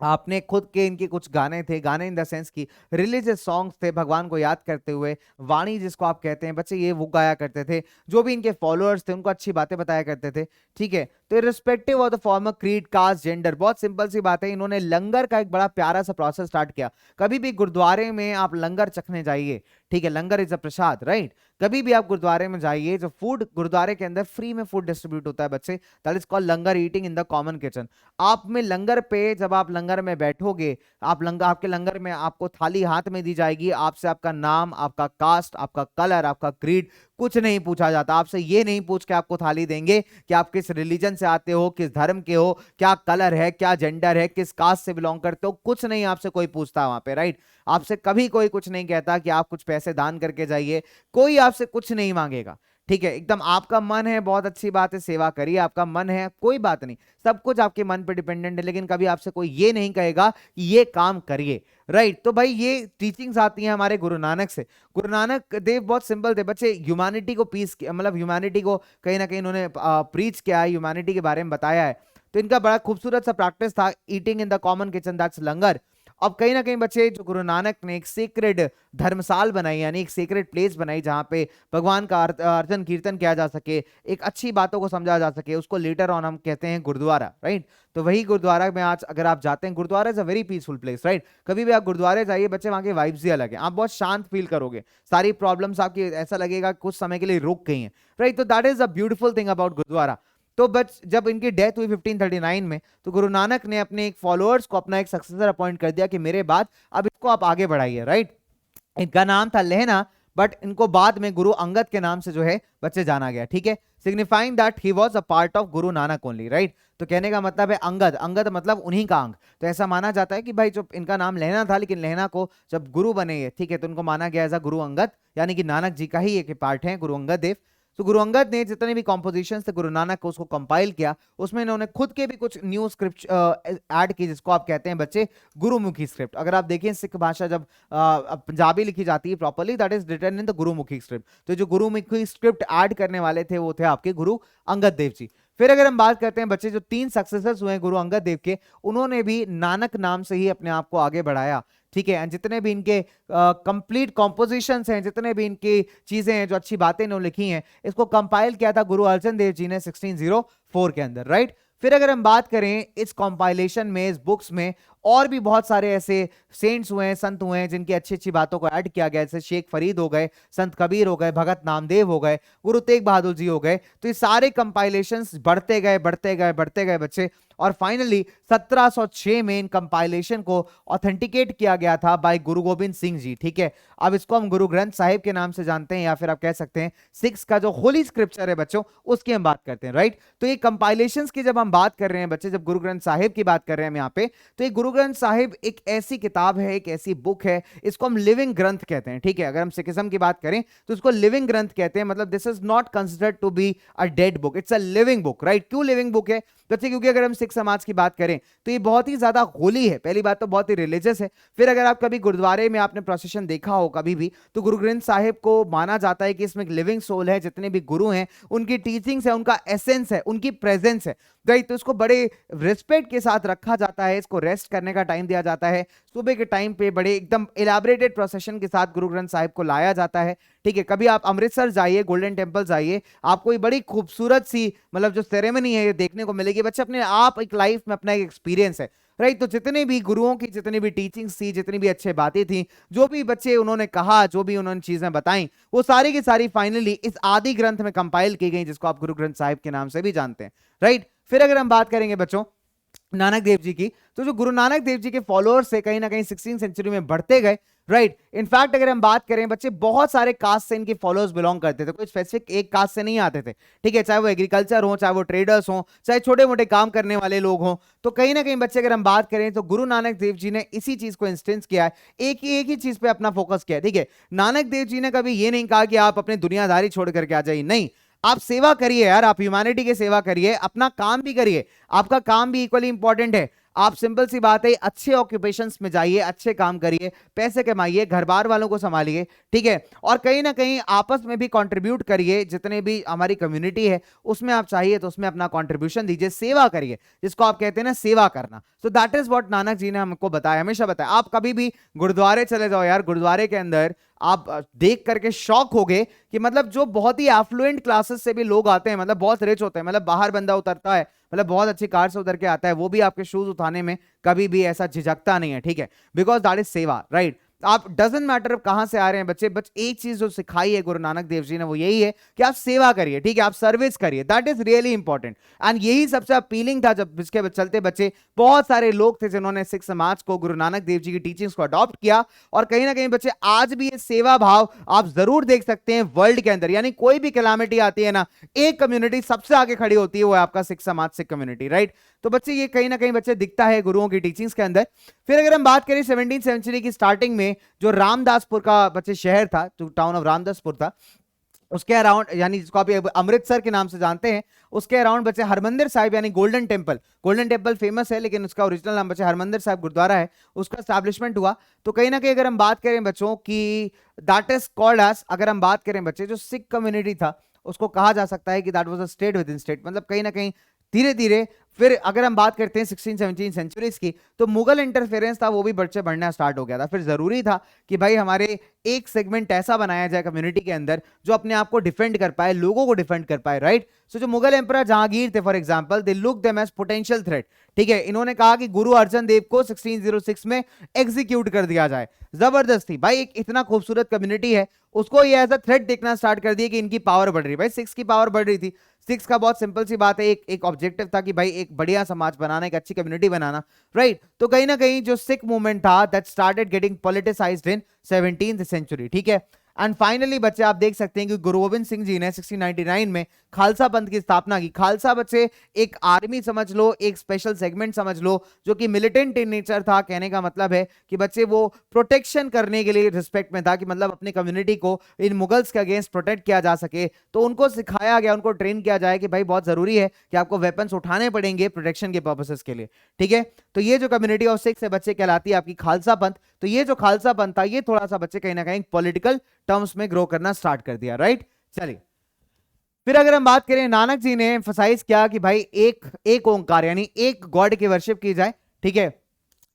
आपने खुद के इनके कुछ गाने थे, गाने इन द सेंस की रिलीजियस सॉन्ग्स थे, भगवान को याद करते हुए वाणी जिसको आप कहते हैं बच्चे, ये वो गाया करते थे। जो भी इनके फॉलोअर्स थे उनको अच्छी बातें बताया करते थे, ठीक है। तो irrespective of the former creed, caste, gender, बहुत सिंपल सी बात है, इन्होंने लंगर का एक बड़ा प्यारा सा प्रोसेस स्टार्ट किया। कभी भी गुरुद्वारे में आप लंगर चखने जाइए, ठीक है, लंगर इज अ प्रसाद, राइट। कभी भी आप गुरुद्वारे में जाइए, जो फूड गुरुद्वारे के अंदर फ्री में फूड डिस्ट्रीब्यूट होता है बच्चे, that is called langar eating in the common kitchen. आप में लंगर पे, जब आप लंगर में बैठोगे, आप लंगर, आपके लंगर में आपको थाली हाथ में दी जाएगी, आपसे आपका नाम, आपका कास्ट, आपका कलर, आपका क्रीड कुछ नहीं पूछा जाता। आपसे ये नहीं पूछ के आपको थाली देंगे कि आप किस रिलीजन से आते हो, किस धर्म के हो, क्या कलर है, क्या जेंडर है, किस कास्ट से बिलोंग करते हो, कुछ नहीं आपसे कोई पूछता वहां पे, राइट। आपसे कभी कोई कुछ नहीं कहता कि आप कुछ पैसे दान करके जाइए, कोई आपसे कुछ नहीं मांगेगा, ठीक है। एकदम आपका मन है, बहुत अच्छी बात है, सेवा करिए, आपका मन है, कोई बात नहीं, सब कुछ आपके मन पे डिपेंडेंट है, लेकिन कभी आपसे कोई ये नहीं कहेगा कि ये काम करिए, राइट। तो भाई ये टीचिंग्स आती हैं हमारे गुरु नानक से। गुरु नानक देव बहुत सिंपल थे बच्चे, ह्यूमैनिटी को पीस, मतलब ह्यूमैनिटी को कहीं ना कहीं उन्होंने प्रीच किया है, ह्यूमैनिटी के बारे में बताया है। तो इनका बड़ा खूबसूरत सा प्रैक्टिस था, eating in the common kitchen, that's langar. अब कहीं ना कहीं बच्चे, जो गुरु नानक ने एक सीक्रेट धर्मसाल बनाई, यानी एक सीक्रेट प्लेस बनाई, जहां पे भगवान का अर्चन कीर्तन किया जा सके, एक अच्छी बातों को समझा जा सके, उसको लेटर ऑन हम कहते हैं गुरुद्वारा, राइट। तो वही गुरुद्वारा में आज अगर आप जाते हैं, gurudwara is a very peaceful place, right. कभी भी आप गुरुद्वारे जाइए बच्चे, वहां के वाइब्स ही अलग है, आप बहुत शांत फील करोगे, सारी प्रॉब्लम्स आपकी ऐसा लगेगा कुछ समय के लिए रुक गई हैं, राइट। तो that is a beautiful thing about gurudwara. तो बच जब इनकी डेथ हुई 1539 में, तो गुरु नानक ने अपने एक फॉलोअर्स को अपना एक सक्सेसर अपॉइंट कर दिया कि मेरे बाद अब इसको आप आगे बढ़ाइए, राइट। इनका नाम था लहना, बट इनको बाद में गुरु अंगद के नाम से जो है बच्चे जाना गया, ठीक है, signifying that he was a part of Guru Nanak only, right. तो कहने का मतलब है अंगद, अंगद मतलब उन्हीं का अंग। तो ऐसा माना जाता है कि भाई जो इनका नाम लहना था, लेकिन लहना को जब गुरु बने, ठीक है, तो उनको माना गया एज अ गुरु अंगद, यानी कि नानक जी का ही एक पार्ट है गुरु अंगद देव। तो गुरु अंगद ने जितने भी कॉम्पोजिशन थे गुरु नानक को, उसको कंपाइल किया, उसमें इन्होंने खुद के भी कुछ न्यू स्क्रिप्ट ऐड की, जिसको आप कहते हैं बच्चे गुरुमुखी स्क्रिप्ट। अगर आप देखें सिख भाषा जब पंजाबी लिखी जाती है properly, that is written in the Gurmukhi script. तो जो गुरुमुखी स्क्रिप्ट ऐड करने वाले थे वो थे आपके गुरु अंगद देव जी। फिर अगर हम बात करते हैं बच्चे, जो 3 सक्सेसर्स हुए गुरु अंगद देव के, उन्होंने भी नानक नाम से ही अपने आप को आगे बढ़ाया, ठीक है। जितने भी इनके कंप्लीट कॉम्पोजिशंस हैं, जितने भी इनकी चीजें हैं, जो अच्छी बातें इन्होंने लिखी हैं, इसको कंपाइल किया था गुरु अर्जन देव जी ने 1604 के अंदर, राइट। फिर अगर हम बात करें इस कंपाइलेशन में, इस बुक्स में और भी बहुत सारे ऐसे सेंट्स हुए हैं, संत हुए हैं, जिनकी अच्छी अच्छी बातों को ऐड किया गया, जैसे शेख फरीद हो गए, संत कबीर हो गए, भगत नामदेव हो गए, गुरु तेग बहादुर जी हो गए। तो ये सारे कंपाइलेशंस बढ़ते गए बढ़ते गए बढ़ते गए बच्चे, और फाइनली 1706 में इन कंपाइलेशन को ऑथेंटिकेट किया गया था बाय गुरु गोविंद सिंह जी, ठीक है। अब इसको हम गुरु ग्रंथ साहिब के नाम से जानते हैं, या फिर आप कह सकते हैं सिक्स का जो होली स्क्रिप्चर है बच्चों, उसकी हम बात करते हैं, राइट। तो ये कंपाइलेशंस की जब हम बात कर रहे हैं बच्चे, जब गुरु ग्रंथ साहिब की बात कर रहे हैं हम यहाँ पे, तो ये गुरु ग्रंथ साहिब एक ऐसी किताब है, एक ऐसी बुक है, इसको हम लिविंग ग्रंथ कहते हैं, ठीक है। अगर हम सिखिज्म की बात करें तो इसको लिविंग ग्रंथ कहते हैं, मतलब this is not considered to be a dead book, it's a living book, right. क्यों लिविंग बुक है बच्चे? क्योंकि अगर हम सिख समाज की बात करें तो ये बहुत ही ज्यादा होली है, पहली बात तो बहुत ही रिलीजियस है। फिर अगर आप कभी गुरुद्वारे में आपने प्रोसेशन देखा हो कभी भी, तो गुरु ग्रंथ साहिब को माना जाता है कि इसमें एक लिविंग सोल है, जितने भी गुरु हैं उनकी टीचिंग्स है, उनका एसेंस है, उनकी प्रेजेंस है, राइट। तो इसको बड़े रिस्पेक्ट के साथ रखा जाता है, इसको रेस्ट करने का टाइम दिया जाता है, सुबह के टाइम पे बड़े एकदम इलाबरेटेड प्रोसेशन के साथ गुरु ग्रंथ साहिब को लाया जाता है, ठीक है। कभी आप अमृतसर जाइए, गोल्डन टेम्पल जाइए, आपको ये बड़ी खूबसूरत सी मतलब जो सेरेमनी है ये देखने को मिलेगी बच्चे, अपने आप एक लाइफ में अपना एक एक्सपीरियंस है, राइट। तो जितने भी गुरुओं की जितनी भी टीचिंग्स थी, जितनी भी अच्छी बातें थी, जो भी बच्चे उन्होंने कहा, जो भी उन्होंने चीजें बताई, वो सारी की सारी फाइनली इस आदि ग्रंथ में कंपाइल की गई, जिसको आप गुरु ग्रंथ साहिब के नाम से भी जानते हैं, राइट। फिर अगर हम बात करेंगे बच्चों नानक देव जी की, तो जो गुरु नानक देव जी के फॉलोअर्स से कहीं ना कहीं 16वीं सेंचुरी में बढ़ते गए, राइट। इनफैक्ट अगर हम बात करें बच्चे, बहुत सारे कास्ट से इनके फॉलोअर्स बिलोंग करते थे, कोई स्पेसिफिक एक कास्ट से नहीं आते थे, ठीक है। चाहे वो एग्रीकल्चर हो, चाहे वो ट्रेडर्स हो, चाहे छोटे मोटे काम करने वाले लोग हों। तो कहीं ना कहीं बच्चे अगर हम बात करें तो गुरु नानक देव जी ने इसी चीज को इंस्टेंस किया है, एक ही चीज पे अपना फोकस किया है, ठीक है। नानक देव जी ने कभी ये नहीं कहा कि आप अपनी दुनियादारी छोड़ करके आ जाइए, नहीं, आप सेवा करिए यार, आप ह्यूमैनिटी की सेवा करिए, अपना काम भी करिए, आपका काम भी इक्वली इंपॉर्टेंट है। आप सिंपल सी बात है अच्छे ऑक्यूपेशंस में जाइए, अच्छे काम करिए, पैसे कमाइए, घर बार वालों को संभालिए, ठीक है, और कहीं ना कहीं आपस में भी कंट्रीब्यूट करिए, जितने भी हमारी कम्युनिटी है उसमें आप चाहिए तो उसमें अपना कंट्रीब्यूशन दीजिए, सेवा करिए, जिसको आप कहते हैं ना सेवा करना। So that is what Nanak ji ने हमको बताया, हमेशा बताया। आप कभी भी गुरुद्वारे चले जाओ यार, गुरुद्वारे के अंदर आप देख करके शॉक होगे कि मतलब जो बहुत ही एफ्लुएंट क्लासेस से भी लोग आते हैं, मतलब बहुत रिच होते हैं, मतलब बाहर बंदा उतरता है, मतलब बहुत अच्छी कार से उतर के आता है, वो भी आपके शूज उठाने में कभी भी ऐसा झिझकता नहीं है, ठीक है, बिकॉज दैट इज सेवा, राइट। आप डजेंट मैटर कहां से आ रहे हैं बच्चे, बस एक चीज जो सिखाई है गुरु नानक देव जी ने वो यही है कि आप सेवा करिए, ठीक है, आप सर्विस करिए, that is really important. And यही सबसे अपीलिंग था, जब इसके चलते बच्चे बहुत सारे लोग थे जिन्होंने सिख समाज को, गुरु नानक देव जी की टीचिंग्स को अडॉप्ट किया। और कहीं ना कहीं बच्चे आज भी ये सेवा भाव आप जरूर देख सकते हैं वर्ल्ड के अंदर, यानी कोई भी कैलामिटी आती है ना, एक कम्युनिटी सबसे आगे खड़ी होती है, वो है आपका सिख समाज, सिख कम्युनिटी, राइट। तो बच्चे ये कहीं ना कहीं बच्चे दिखता है गुरुओं की टीचिंग्स के अंदर। फिर अगर हम बात करें 17वीं सेंचुरी की स्टार्टिंग में जो रामदासपुर का बच्चे शहर था, जो टाउन ऑफ रामदासपुर था, उसके अराउंड, यानी जिसको आप अमृतसर के नाम से जानते हैं, उसके अराउंड बच्चे हरमंदिर साहिब यानी golden temple, golden temple famous है लेकिन उसका ओरिजिनल नाम बच्चे हरमंदिर साहिब गुरुद्वारा है, उसका स्टैब्लिशमेंट हुआ। तो कहीं ना कहीं अगर हम बात करें बच्चों की, दैट इज कॉल्ड एज, अगर हम बात करें बच्चे जो सिख कम्युनिटी था उसको कहा जा सकता है कि that was a state with in state, मतलब कहीं ना कहीं धीरे धीरे। फिर अगर हम बात करते हैं 16-17 सेंचुरीज की, तो मुगल इंटरफेरेंस था, वो भी बच्चे बढ़ना स्टार्ट हो गया था। फिर जरूरी था कि भाई हमारे एक सेगमेंट ऐसा बनाया जाए कम्युनिटी के अंदर जो अपने आप को डिफेंड कर पाए, लोगों को डिफेंड कर पाए, राइट। सो जो मुगल एम्परर जहांगीर थे for example, they look them as potential threat, ठीक है, इन्होंने कहा कि गुरु अर्जन देव को 1606 में एग्जीक्यूट कर दिया जाए। जबरदस्ती भाई, एक इतना खूबसूरत कम्युनिटी है उसको ये एज अ थ्रेट देखना स्टार्ट कर दिया कि इनकी पावर बढ़ रही है। भाई सिक्स की पावर बढ़ रही थी, सिक्स का बहुत सिंपल सी बात है, एक ऑब्जेक्टिव था कि भाई एक बढ़िया समाज बनाना, एक अच्छी कम्युनिटी बनाना, राइट। तो कहीं ना कहीं जो सिख मूवमेंट था that started getting politicized in 17th century, ठीक है। एंड फाइनली बच्चे आप देख सकते हैं कि गुरु गोविंद सिंह जी ने 1699 में खालसा पंथ की स्थापना की। खालसा बच्चे एक आर्मी समझ लो, एक स्पेशल सेगमेंट समझ लो जो कि मिलिटेंट इन नेचर था। कहने का मतलब है कि बच्चे वो प्रोटेक्शन करने के लिए रिस्पेक्ट में था, कि मतलब अपनी कम्युनिटी को इन मुगल्स के अगेंस्ट प्रोटेक्ट किया जा सके। तो उनको सिखाया गया, उनको ट्रेन किया जाए कि भाई बहुत जरूरी है कि आपको वेपन्स उठाने पड़ेंगे प्रोटेक्शन के पर्पसेस के लिए, ठीक है। तो ये जो कम्युनिटी ऑफ सिक्स है बच्चे कहलाती है आपकी खालसा पंथ। तो ये जो खालसा पंथ था ये थोड़ा सा बच्चे कहीं ना कहीं पॉलिटिकल टर्म्स में ग्रो करना स्टार्ट कर दिया, राइट। चलिए फिर अगर हम बात करें, नानक जी ने एम्फसाइज किया कि भाई एक ओंकार यानी एक गॉड की वर्शिप की जाए, ठीक है।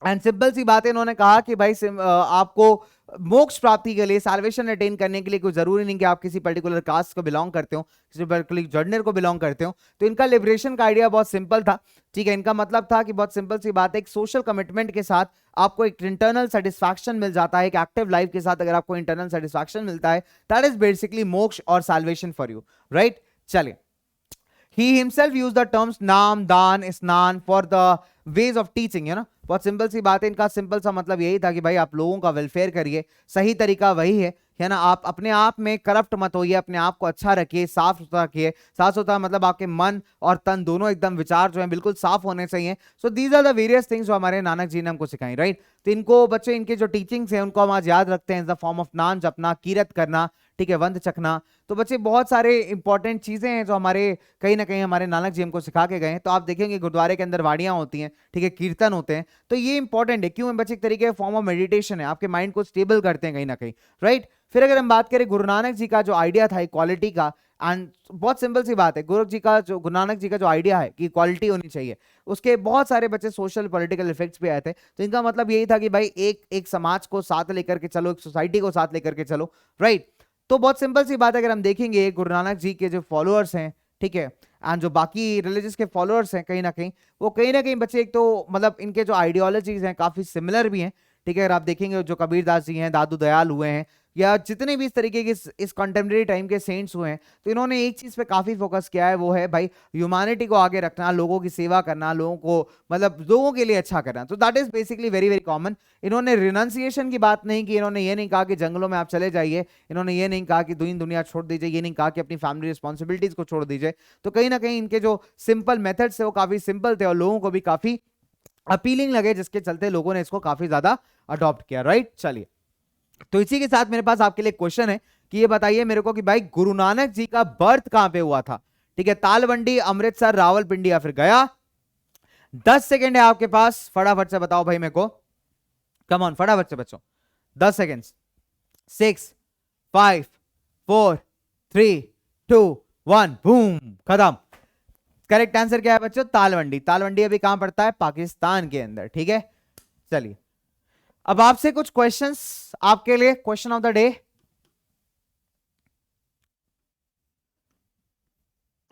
एंड सिंपल सी बात है, इन्होंने कहा कि भाई आपको मोक्ष प्राप्ति के लिए, साल्वेशन अटेन करने के लिए कोई जरूरी नहीं कि आप किसी पर्टिकुलर कास्ट को बिलोंग करते हो, किसी पर्टिकुलर जर्नर को बिलोंग करते हो। तो इनका लिबरेशन का आइडिया बहुत सिंपल था, ठीक है। इनका मतलब था कि बहुत सिंपल सी बात है, एक सोशल कमिटमेंट के साथ आपको एक इंटरनल सेटिस्फैक्शन मिल जाता है, एक एक्टिव लाइफ के साथ अगर आपको इंटरनल सेटिस्फैक्शन मिलता है, दैट इज बेसिकली मोक्ष और साल्वेशन फॉर यू, राइट। चलिए, he himself used the terms नाम, दान, स्नान for the ways of teaching, है ना। बहुत सिंपल सी बात है, इनका सिंपल सा मतलब यही था कि भाई आप लोगों का वेलफेयर करिए, सही तरीका वही है ना। आप अपने आप में करप्ट मत होइए, अपने आप को अच्छा रखिए, साफ सुथरा रखिए। साफ सुथरा मतलब आपके मन और तन दोनों एकदम, विचार जो है बिल्कुल साफ होने चाहिए। So these are the various things जो हमारे नानक जी ने हमको सिखाई, राइट। तो इनको बच्चे, इनके जो टीचिंग्स हैं उनको हम आज याद रखते हैं इन द फॉर्म ऑफ नाम जपना, कीरत करना, ठीक है, वंद चखना। तो बच्चे बहुत सारे इंपॉर्टेंट चीजें हैं जो हमारे कहीं ना कहीं हमारे नानक जी हमको सिखा के गए। तो आप देखेंगे गुरुद्वारे के अंदर वाड़ियां होती हैं, ठीक है, कीर्तन होते हैं। तो ये इंपॉर्टेंट है, क्यों बच्चे, एक तरीके फॉर्म ऑफ मेडिटेशन है, आपके माइंड को स्टेबल करते हैं कहीं ना कहीं, राइट। फिर अगर हम बात करें गुरु नानक जी का जो आइडिया था इक्वालिटी का, एंड बहुत सिंपल सी बात है, गुरु नानक जी का जो आइडिया है कि इक्वालिटी होनी चाहिए, उसके बहुत सारे बच्चे सोशल पॉलिटिकल इफेक्ट्स भी आए थे। तो इनका मतलब यही था कि भाई एक समाज को साथ लेकर के चलो, एक सोसाइटी को साथ लेकर के चलो, राइट। तो बहुत सिंपल सी बात है, अगर हम देखेंगे गुरु नानक जी के जो फॉलोअर्स हैं, ठीक है, एंड जो बाकी रिलीजियस के फॉलोअर्स हैं, कहीं ना कहीं बच्चे एक तो मतलब इनके जो आइडियोलॉजीज हैं काफी सिमिलर भी हैं, ठीक है। अगर आप देखेंगे जो कबीरदास जी हैं, दादू दयाल हुए हैं, या जितने भी इस तरीके के इस कंटेम्प्रेरी टाइम के सेंट्स हुए हैं, तो इन्होंने एक चीज पे काफी फोकस किया है, वो है भाई ह्यूमैनिटी को आगे रखना, लोगों की सेवा करना, लोगों को मतलब लोगों के लिए अच्छा करना। तो that is basically very very common. इन्होंने रिनाउंसिएशन की बात नहीं की, इन्होंने ये नहीं कहा कि जंगलों में आप चले जाइए, इन्होंने ये नहीं कहा कि दुनिया छोड़ दीजिए, ये नहीं कहा कि अपनी फैमिली रिस्पॉन्सिबिलिटीज को छोड़ दीजिए। तो कहीं ना कहीं इनके जो सिंपल मेथड्स है वो काफी सिंपल थे और लोगों को भी काफी अपीलिंग लगे, जिसके चलते लोगों ने इसको काफी ज्यादा अडॉप्ट किया, राइट। चलिए, तो इसी के साथ मेरे पास आपके लिए क्वेश्चन है कि ये बताइए मेरे को कि भाई गुरु नानक जी का बर्थ कहां पे हुआ था, ठीक है। तालवंडी, अमृतसर, रावलपिंडी या फिर गया। 10 सेकेंड है आपके पास, फटाफट से बताओ भाई मेरे को, कम ऑन फटाफट से बच्चों, 10 सेकेंड। 6 5 4 3 2 1 बूम, खत्म। करेक्ट आंसर क्या है बच्चों? तालवंडी। तालवंडी अभी कहां पड़ता है? पाकिस्तान के अंदर, ठीक है। चलिए अब आपसे कुछ क्वेश्चंस आपके लिए, question of the day.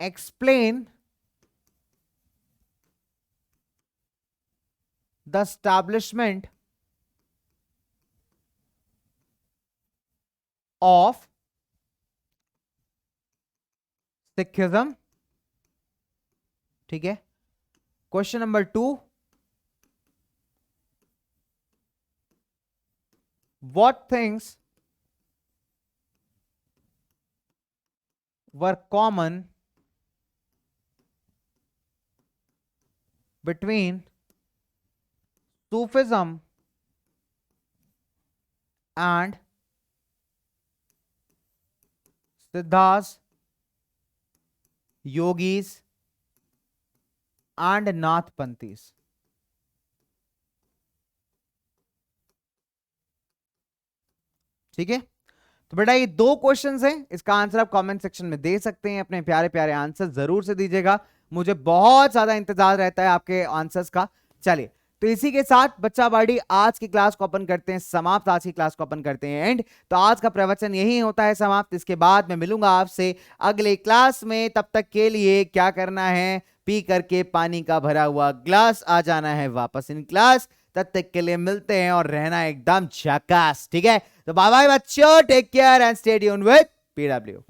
Explain the establishment of Sikhism, ठीक है। Question number 2, what things were common between Sufism and Siddhas, yogis and Nathpanthis? ठीक है, तो बेटा ये 2 क्वेश्चंस हैं, इसका आंसर आप कमेंट सेक्शन में दे सकते हैं। अपने प्यारे प्यारे आंसर जरूर से दीजिएगा, मुझे बहुत ज्यादा इंतजार रहता है आपके आंसर्स का। चलिए तो इसी के साथ बच्चा बाड़ी आज की क्लास को अपन करते हैं समाप्त, आज की क्लास को अपन करते हैं एंड। तो आज का प्रवचन यही होता है समाप्त। इसके बाद मैं मिलूंगा आपसे अगले क्लास में, तब तक के लिए क्या करना है? पी करके पानी का भरा हुआ ग्लास आ जाना है वापस इन क्लास। तब तक के लिए मिलते हैं और रहना एकदम झकास, ठीक है। तो बाय बाय बच्चों, take care and stay tuned with PW.